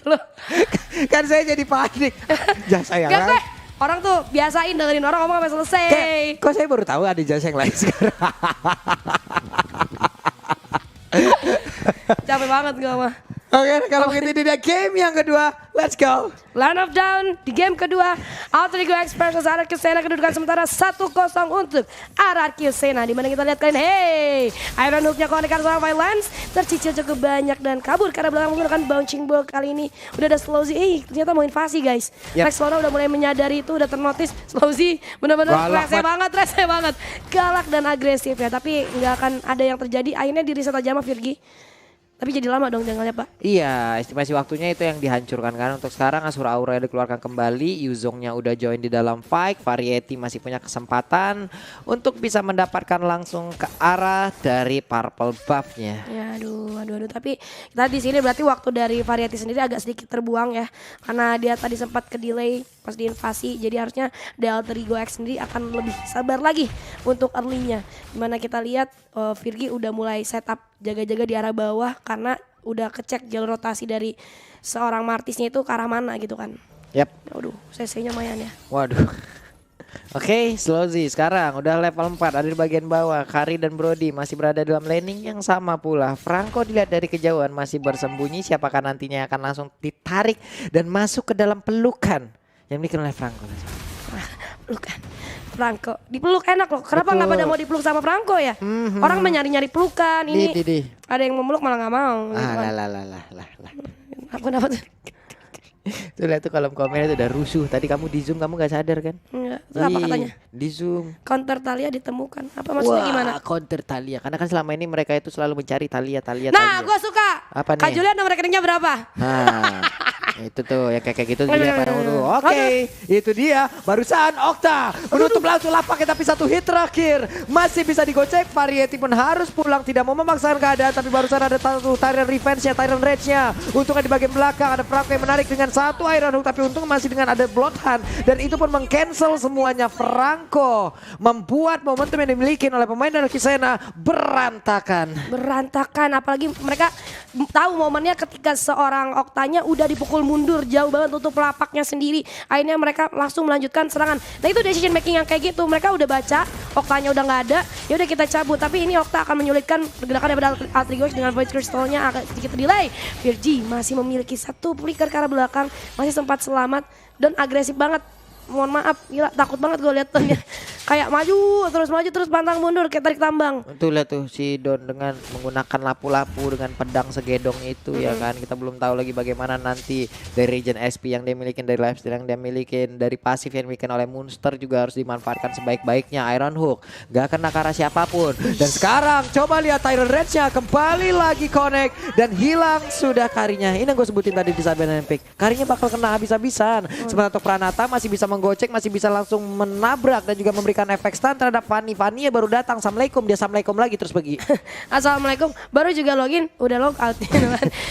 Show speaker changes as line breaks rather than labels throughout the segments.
Loh,
Kan saya jadi panik. Jasa yang
gak
lain.
kok. Orang tuh biasain dengerin orang ngomong sampai selesai.
Kok saya baru tahu ada jasa yang lain sekarang.
Capek banget gue mah.
Oke, kalau begitu ini dia game yang kedua. Let's go.
Line of Down di game kedua. Alter Ego X versus RRQ Sena, kedudukan sementara 1-0 untuk RRQ Sena. Dimana kita lihat kalian, hey, Iron Hook-nya konekan seorang Violence. Tercicil cukup banyak dan kabur karena belakang menggunakan bouncing ball kali ini. Udah ada Slowzy, ternyata mau invasi guys.
Yep.
Rex Lona udah mulai menyadari itu, udah ternotis. Slowzy bener-bener rese banget. Galak dan agresif ya, tapi nggak akan ada yang terjadi. Akhirnya di reset aja sama Virgi. Tapi jadi lama dong janggalnya Pak.
Iya, estimasi waktunya itu yang dihancurkan kan. Untuk sekarang Asura Aura dikeluarkan kembali, Yuzongnya udah join di dalam fight, Variety masih punya kesempatan untuk bisa mendapatkan langsung ke arah dari purple buff-nya.
Ya aduh. Tapi kita di sini berarti waktu dari Variety sendiri agak sedikit terbuang ya. Karena dia tadi sempat ke delay pas diinvasi. Jadi harusnya The Alter Ego X sendiri akan lebih sabar lagi untuk early-nya. Dimana kita lihat Virgi udah mulai setup jaga-jaga di arah bawah karena udah kecek jalur rotasi dari seorang Martisnya itu ke arah mana gitu kan.
Yap.
Waduh, CC-nya lumayan ya.
Waduh. Oke, Slowzy sekarang udah level 4 ada di bagian bawah. Kari dan Brody masih berada dalam laning yang sama pula. Franco dilihat dari kejauhan masih bersembunyi. Siapakah nantinya akan langsung ditarik dan masuk ke dalam pelukan yang dimiliki oleh Franco.
Pelukan Franco, dipeluk enak loh. Kenapa nggak pada mau dipeluk sama Franco ya? Orang menyari-nyari pelukan ini. Ada yang memeluk malah nggak mau. Gitu kan. Kenapa tuh?
Tuh lihat tuh kolom komen itu udah rusuh. Tadi kamu di zoom kamu gak sadar kan?
Enggak. Itu apa katanya?
Di zoom.
Counter Talia ditemukan. Apa maksudnya gimana?
Counter Talia. Karena kan selama ini mereka itu selalu mencari Talia.
Nah, gue suka.
Apa nih?
Kak Julian nomor rekeningnya berapa?
Nah, itu tuh yang kayak gitu dia pada Oke, itu dia barusan Okta menutup langsung lapaknya tapi satu hit terakhir masih bisa digocek. Variety pun harus pulang, tidak mau memaksakan keadaan tapi barusan ada satu Tyrant Revenge-nya, Tyrant Rage-nya. Untungnya di bagian belakang ada Franco yang menarik dengan satu Iron Hook tapi untung masih dengan ada Bloodhunt dan itu pun meng-cancel semuanya. Franco membuat momentum yang dimiliki oleh pemain dari Kisena berantakan,
apalagi mereka tahu momennya ketika seorang Oktanya udah dipukul mundur jauh banget untuk pelapaknya sendiri. Akhirnya mereka langsung melanjutkan serangan. Nah itu decision making yang kayak gitu. Mereka udah baca, Oktanya udah nggak ada, ya udah kita cabut. Tapi ini Okta akan menyulitkan pergerakan daripada Alter Ego dengan Void Crystal-nya agak sedikit delay. Virgi masih memiliki satu flicker ke arah belakang, masih sempat selamat dan agresif banget. Mohon maaf, gila takut banget gue liat tuh. Kayak maju terus pantang mundur kayak tarik tambang.
Tuh lihat tuh si Don dengan menggunakan lapu-lapu dengan pedang segedong itu ya kan. Kita belum tahu lagi bagaimana nanti dari regen SP yang dia miliki, dari lifesteal yang dia miliki, dari pasif yang dimiliki oleh monster juga harus dimanfaatkan sebaik-baiknya. Iron Hook gak kena ke arah siapapun. Dan sekarang coba lihat Tyrant Rage-nya kembali lagi connect dan hilang sudah karinya. Ini yang gue sebutin tadi di saat pick. Karinya bakal kena habis-habisan. Sementara untuk Pranata masih bisa menggocek, masih bisa langsung menabrak dan juga memberikan efek stun terhadap Fanny. Fanny ya baru datang, assalamualaikum, dia assalamualaikum lagi terus pergi.
Assalamualaikum, baru juga login, udah log out.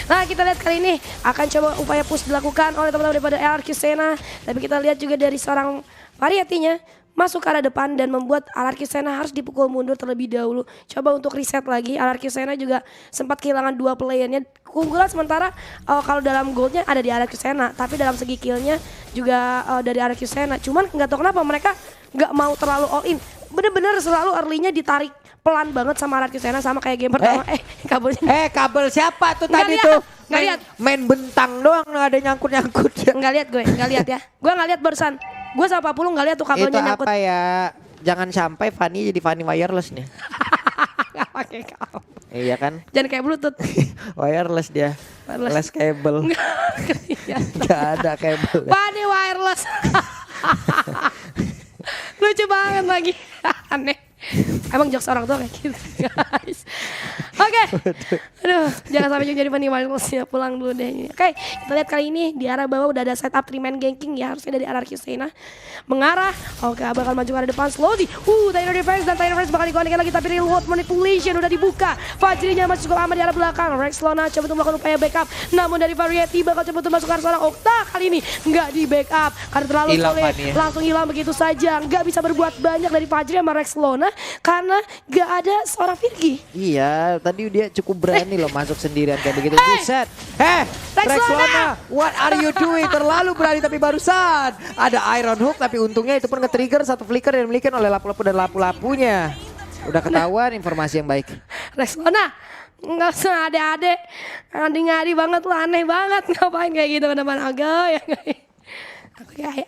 Nah kita lihat kali ini akan coba upaya push dilakukan oleh teman-teman daripada RRQ Sena. Tapi kita lihat juga dari seorang Variety-nya masuk ke arah depan dan membuat RRQ Sena harus dipukul mundur terlebih dahulu. Coba untuk reset lagi. RRQ Sena juga sempat kehilangan dua playernya. Keunggulan sementara kalau dalam goldnya ada di RRQ Sena, tapi dalam segi killnya juga dari RRQ Sena. Cuman nggak tahu kenapa mereka nggak mau terlalu all in. Bener-bener selalu early-nya ditarik pelan banget sama RRQ Sena, sama kayak game pertama. Kabelnya.
Kabel siapa tuh
Nggak
tadi
liat,
tuh?
nggak liat.
Main bentang doang, nggak ada nyangkut-nyangkut.
Nggak lihat gue, nggak lihat ya. Gue nggak lihat barusan. Gue sama Pak Pulung nggak lihat tuh kabelnya
Itu
nyangkut.
apa ya? Jangan sampai Fanny jadi Fanny wireless nih.
Nggak pakai kabel.
Iya kan?
Jangan kayak Bluetooth.
Wireless dia. Wireless kabel. Gak ada kabel.
Fanny wireless. Lucu banget lagi. Aneh. Emang jokes orang tua kayak gitu guys. Oke. Aduh, jangan sampai juga jadi Fanny wireless ya, pulang dulu deh. Oke, kita lihat kali ini di arah bawah udah ada setup 3-man ganking ya, harusnya dari RRQ Sena mengarah. Oke, bakal maju ke arah depan Slowly. Tyrant Defense dan Tyrant Defense bakal dikonekin lagi tapi real world manipulation udah dibuka. Fajrinya masih cukup aman di arah belakang. Rex Lona coba untuk melakukan upaya backup. Namun dari Variety bakal coba untuk masuk ke arah seorang Okta kali ini nggak di backup karena terlalu solid. Langsung hilang begitu saja. Nggak bisa berbuat banyak dari Fajri sama Rex Lona karena nggak ada seorang Virgi.
Iya, tadi dia cukup berani loh masuk sendirian kayak begitu. Buset. Rexlona, what are you doing? Terlalu berani tapi barusan ada Iron Hook tapi untungnya itu pun nge-trigger satu flicker yang dimiliki oleh lapu-lapu dan lapu-lapunya. Udah ketahuan informasi yang baik.
Rexlona, nggak usah ade-ade. Ngadi-ngadi banget lu, aneh banget. Ngapain kayak gitu ke depan Agoy ya.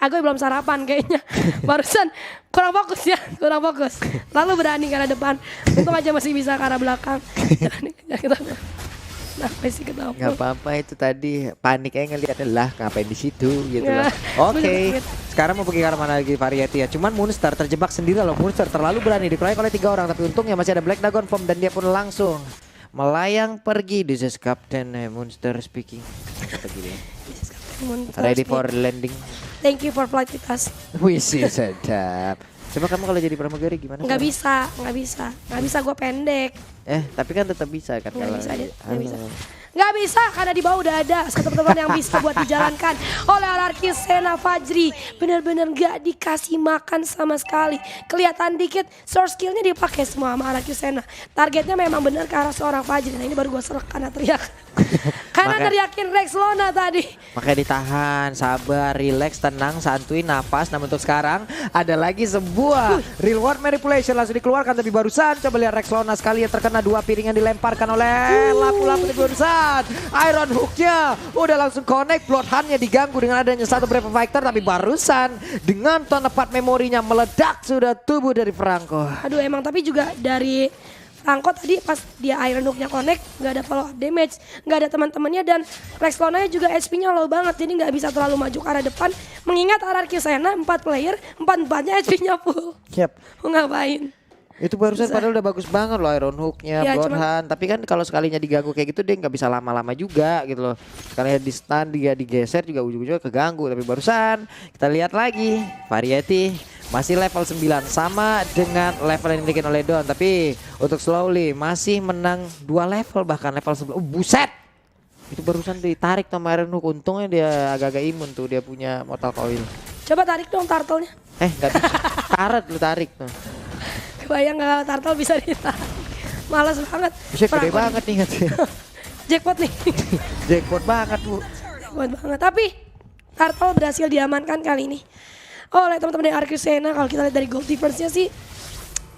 Agoy belum sarapan kayaknya. Barusan kurang fokus ya, kurang fokus. Lalu berani ke arah depan. Untung aja masih bisa ke arah belakang. Nah, pasti ketawa.
Gak apa-apa itu tadi panik aja ngeliat lah ngapain di situ gitu
Ya,
lah. Oke, sekarang mau pergi ke arah mana lagi Variety ya. Cuman Moonstar terjebak sendiri loh. Moonstar terlalu berani dikeroyok oleh 3 orang. Tapi untungnya masih ada Black Dragon Form dan dia pun langsung melayang pergi. This is Captain Moonstar speaking. Pergi deh. Ready for landing.
Thank you for flight with us.
Wih sih sedap. Coba kamu kalau jadi pramugari gimana?
Nggak bisa, gue pendek.
Tapi kan tetap bisa kan
Nggak
kalau.
bisa, nggak bisa. Nggak bisa karena di bawah udah ada teman-teman yang bisa buat dijalankan oleh Alarki Sena Fajri. Bener-bener nggak dikasih makan sama sekali. Kelihatan dikit source skillnya dipakai semua sama Alarki Sena. Targetnya memang bener ke arah seorang Fajri. Nah ini baru gue serak karena teriak. Karena teriakin Rexlona tadi.
Makanya ditahan, sabar, relax, tenang, santuy, nafas. Namun untuk sekarang ada lagi sebuah real world manipulation langsung dikeluarkan. Tapi barusan coba lihat Rexlona sekali yang terkena 2 piring yang dilemparkan oleh lapu-lapu tapi barusan. Iron Hook-nya udah langsung connect. Bloodhound-nya diganggu dengan adanya satu Brave Fighter. Tapi barusan dengan tepat memorinya meledak sudah tubuh dari Franco.
Aduh emang tapi juga dari Franco tadi pas dia Iron Hook-nya connect nggak ada follow up damage, nggak ada teman-temannya dan Rexlona juga HP-nya low banget jadi nggak bisa terlalu maju ke arah depan. Mengingat Alarki Sena 4 player, 4-4-nya HP-nya full.
Yap.
Mau ngapain?
Itu barusan
Bisa.
padahal udah bagus banget loh Iron Hook-nya,
Ya,
Bloodhound. Tapi kan kalau sekalinya diganggu kayak gitu dia nggak bisa lama-lama juga gitu loh. Sekalinya di stun dia digeser juga ujung-ujungnya keganggu. Tapi barusan kita lihat lagi Variety masih level 9 sama dengan level yang dimiliki oleh Don. Tapi untuk Slowly masih menang 2 level bahkan level 11. Buset! Itu barusan ditarik sama Iron Hook. Untungnya dia agak-agak imun tuh dia punya Mortal Coil.
Coba tarik dong turtle-nya.
Nggak bisa. Karet lu tarik tuh.
Kebayang nggak turtle bisa ditarik. Males banget.
Bisa gede
Franco
banget nih katanya.
Jackpot nih.
Jackpot banget bu.
Jackpot banget. Tapi turtle berhasil diamankan kali ini. Oleh teman-teman dari Alarki Sena. Kalau kita lihat dari gold difference-nya sih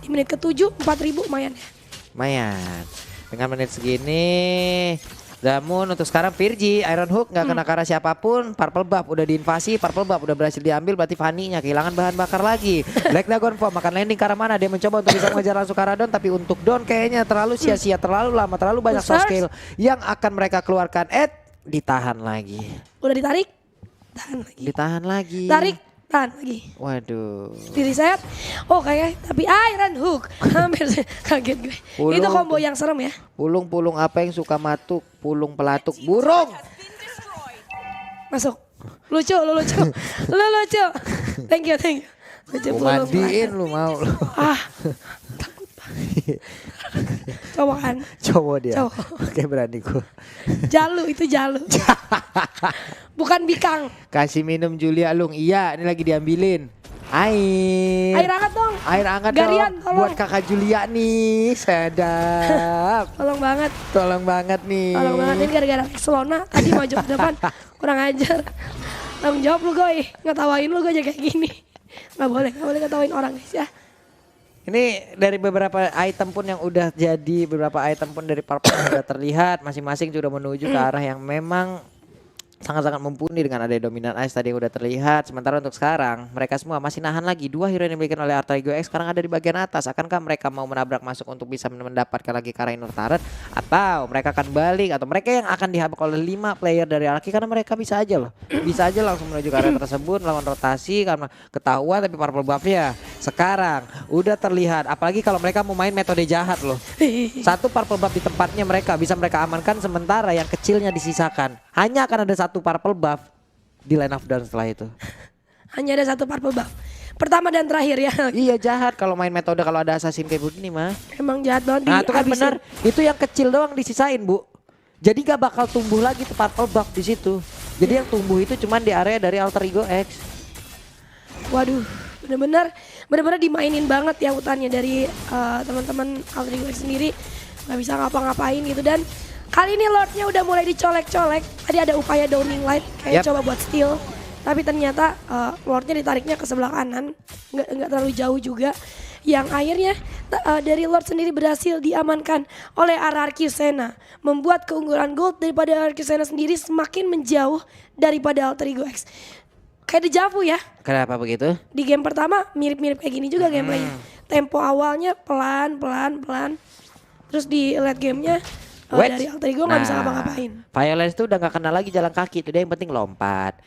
di menit ke-7 4.000 lumayan ya.
Lumayan. Dengan menit segini. Namun untuk sekarang Virgi, Iron Hook nggak kena ke arah siapapun. Purple Buff udah diinvasi, Purple Buff udah berhasil diambil. Berarti Fanny-nya kehilangan bahan bakar lagi. Black Dragon Form akan landing ke arah mana? Dia mencoba untuk bisa mengejar langsung ke arah Don. Tapi untuk Don kayaknya terlalu sia-sia, terlalu lama, terlalu banyak soft skill yang akan mereka keluarkan. Ditahan lagi.
Udah ditarik, tahan lagi.
Ditahan lagi.
Tarik, tahan lagi.
Waduh.
Di reset. Oh kayak tapi Iron Hook. Hampir kaget gue.
Pulung.
Itu combo yang serem ya.
Pulung-pulung apa yang suka matuk? Pulung pelatuk burung.
Masuk. Lucu, lu lucu. Lu lucu. Thank you, thank you. Lucu
Mau
pulung
mandiin
pelatuk.
lu mau.
Takut banget. Cowok kan.
Cowok dia.
Cowok.
Oke berani gua.
Jalu itu jalu. Bukan bikang.
Kasih minum Julia Lung. Iya, ini lagi diambilin. Air.
Air hangat dong.
Air hangat
Garian,
dong.
tolong.
Buat kakak Julia nih. Sedap.
Tolong banget.
Tolong banget nih.
Tolong banget ini gara-gara Rexlona tadi maju ke depan. Kurang ajar. Tanggung jawab lu Goy. Ngetawain lu gue aja kayak gini. Gak boleh ngetawain orang guys ya.
Ini dari beberapa item pun yang udah jadi, beberapa item pun dari Purple sudah terlihat. Masing-masing sudah menuju ke arah yang memang sangat-sangat mumpuni dengan ada dominan ice tadi yang udah terlihat. Sementara untuk sekarang mereka semua masih nahan lagi. 2 hero yang dimiliki oleh Artaigo X sekarang ada di bagian atas. Akankah mereka mau menabrak masuk untuk bisa mendapatkan lagi ke arah inner turret, atau mereka akan balik, atau mereka yang akan dihabak oleh 5 player dari Arki? Karena mereka bisa aja loh, bisa aja langsung menuju ke area tersebut lawan rotasi karena ketahuan. Tapi purple buff-nya sekarang udah terlihat, apalagi kalau mereka mau main metode jahat loh. Satu purple buff di tempatnya mereka bisa mereka amankan, sementara yang kecilnya disisakan. Hanya akan ada satu purple buff di line of down setelah itu.
Hanya ada satu purple buff. Pertama dan terakhir ya.
Iya jahat kalau main metode kalau ada assassin kayak begini mah.
Emang jahat banget.
Nah itu kan
dihabisin.
benar. Itu yang kecil doang disisain bu. Jadi gak bakal tumbuh lagi tuh purple buff di situ. Jadi yang tumbuh itu cuman di area dari Alter Ego X.
Waduh, bener-bener dimainin banget ya hutannya dari teman-teman Alter Ego X sendiri. nggak bisa ngapa-ngapain gitu. Dan kali ini Lordnya udah mulai dicolek-colek. Tadi ada upaya Downing Light kayak
Yap.
coba buat steal, tapi ternyata Lordnya ditariknya ke sebelah kanan, nggak terlalu jauh juga. Yang akhirnya dari Lord sendiri berhasil diamankan oleh RRQ Sena, membuat keunggulan gold daripada RRQ Sena sendiri semakin menjauh daripada Alter Ego X. Kayak dejavu ya.
Kenapa begitu?
Di game pertama mirip-mirip kayak gini juga gameplaynya. Tempo awalnya pelan. Terus di late gamenya dari Alter Ego nggak bisa ngapa-ngapain.
Violence tuh udah gak kenal lagi jalan kaki, itu dia yang penting lompat,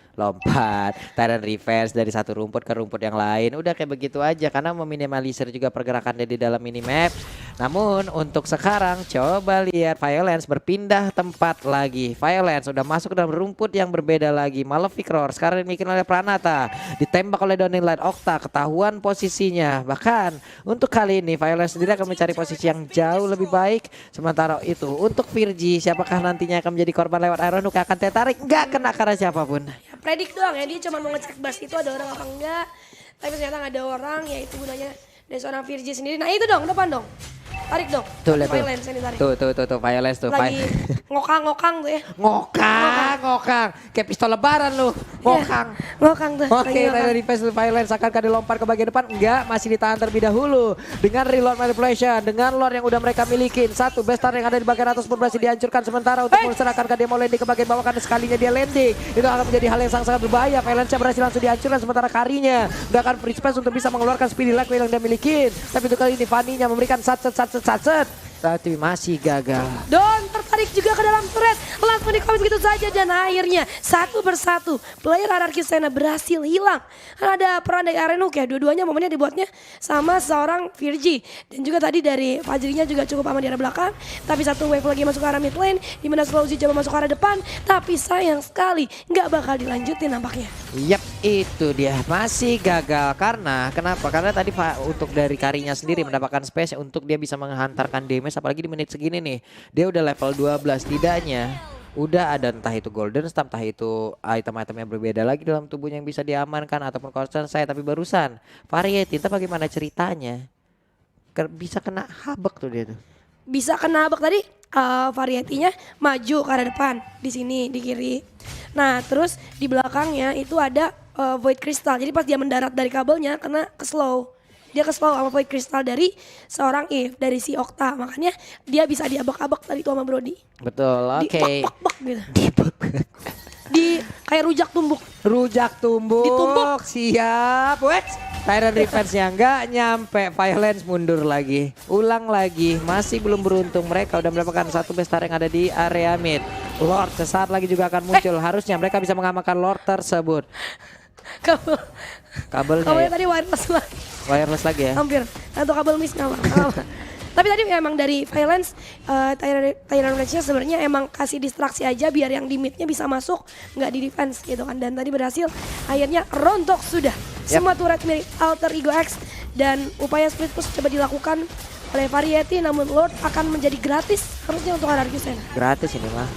Tyrant reverse dari satu rumput ke rumput yang lain. Udah kayak begitu aja karena meminimalisir juga pergerakannya di dalam minimap. Namun untuk sekarang coba lihat Violence berpindah tempat lagi. Violence udah masuk ke dalam rumput yang berbeda lagi. Malefic Roar sekarang dimiliki oleh Pranata, ditembak oleh Downing Light. Okta ketahuan posisinya. Bahkan untuk kali ini Violence sendiri akan mencari posisi yang jauh lebih baik. Sementara itu untuk Virgi, siapakah nantinya akan menjadi korban lewat Iron Hook akan tertarik? Nggak kena karena siapapun.
Ya, predik doang ya, dia cuma mau ngecek bus itu ada orang apa enggak. Tapi ternyata nggak ada orang, ya itu gunanya dari seorang Virgi sendiri. Nah itu dong, depan dong. Tarik dong.
Tuh lihat tuh.
Violence yang ditarik.
Tuh Violence tuh.
Lagi ngokang-ngokang tuh ya.
Ngokang. Kayak pistol lebaran lu. Ngokang.
Iya, ngokang tuh.
Oke,
lagi ngokang.
dari defense Violence akankah dilompat ke bagian depan? Enggak, masih ditahan terlebih dahulu. Dengan reload manipulation, dengan lore yang udah mereka milikin. Satu bestar yang ada di bagian atas pun berhasil dihancurkan. Sementara untuk monster akankah dia mau landing ke bagian bawah karena sekalinya dia landing. Itu akan menjadi hal yang sangat berbahaya. Violence berhasil langsung dihancurkan sementara Karinya nggak akan free space untuk bisa mengeluarkan speedy light yang dia milikin. Tapi untuk kali ini Fanny-nya memberikan satset. Tapi masih gagal.
Don tertarik juga ke dalam turret. Langsung di-comment begitu saja dan akhirnya satu persatu player RRQ Sena berhasil hilang. Karena ada peran dari Iron Hook ya. Dua-duanya momennya dibuatnya sama seorang Virgi. Dan juga tadi dari Fajrinya juga cukup aman di arah belakang. Tapi satu wave lagi masuk ke arah mid lane. Dimana Slowzy coba masuk ke arah depan. Tapi sayang sekali nggak bakal dilanjutin nampaknya.
Yap, itu dia masih gagal. Kenapa? Karena tadi untuk dari Karinya sendiri mendapatkan space untuk dia bisa menghantarkan damage. Apalagi di menit segini nih, dia udah level 12. Tidaknya udah ada entah itu golden stamp, entah itu item-item yang berbeda lagi dalam tubuhnya yang bisa diamankan ataupun constant saya. Tapi barusan Variety entah bagaimana ceritanya bisa kena habak tuh dia tuh.
Bisa kena habak tadi. Variety-nya maju ke arah depan di sini di kiri. Nah terus di belakangnya itu ada Void Crystal. Jadi pas dia mendarat dari kabelnya kena ke slow. Dia ke slow sama Void Crystal dari seorang Eve, dari si Okta. Makanya dia bisa diabak-abak tadi tuh sama Brody.
Betul, oke.
Dibak-bak gitu. Di kayak rujak tumbuk.
Ditumbuk. Siap. Tyrant defense-nya nggak nyampe. Violence mundur lagi. Ulang lagi. Masih belum beruntung. Mereka udah mendapatkan satu bestar yang ada di area mid. Lord sesaat lagi juga akan muncul. Harusnya mereka bisa mengamankan Lord tersebut. Kabelnya
Tadi
wireless lagi ya.
Hampir. Atau kabel miss nggak apa. Tapi tadi emang dari Violence, Tyrant Range-nya sebenarnya emang kasih distraksi aja biar yang di mid-nya bisa masuk, nggak di defense gitu kan. Dan tadi berhasil, akhirnya rontok sudah. Semua turret milik Alter Ego X dan upaya split push coba dilakukan oleh Variety, namun Lord akan menjadi gratis harusnya untuk RRQ Sena.
Gratis ini mah.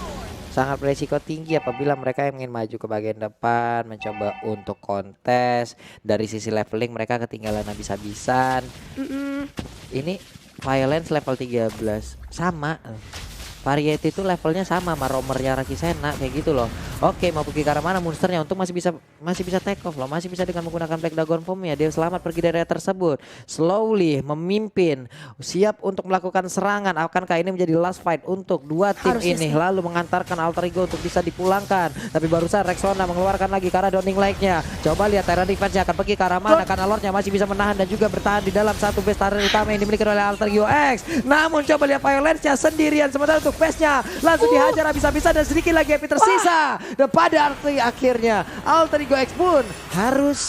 Sangat beresiko tinggi apabila mereka yang ingin maju ke bagian depan, mencoba untuk kontes. Dari sisi leveling mereka ketinggalan habis-habisan. Ini Violence level 13 sama. Variety itu levelnya sama sama romernya Raki Sena kayak gitu loh. Oke, mau pergi ke arah mana monsternya? Untuk masih bisa take off loh. Masih bisa dengan menggunakan Black Dragon Form-nya. Dia selamat pergi dari area tersebut. Slowly memimpin, siap untuk melakukan serangan. Akankah ini menjadi last fight untuk dua tim ini? Lalu mengantarkan Alter Ego untuk bisa dipulangkan. Tapi barusan Rexona mengeluarkan lagi ke arah Downing Light-nya. Coba lihat Tyrant defense-nya akan pergi ke arah mana, karena Lord-nya masih bisa menahan dan juga bertahan di dalam satu base turret utama yang dimiliki oleh Alter Ego X. Namun coba lihat Violence-nya sendirian, sementara untuk base-nya langsung dihajar habis-habisan dan sedikit lagi HP tersisa. Dan pada akhirnya Alter Ego X pun harus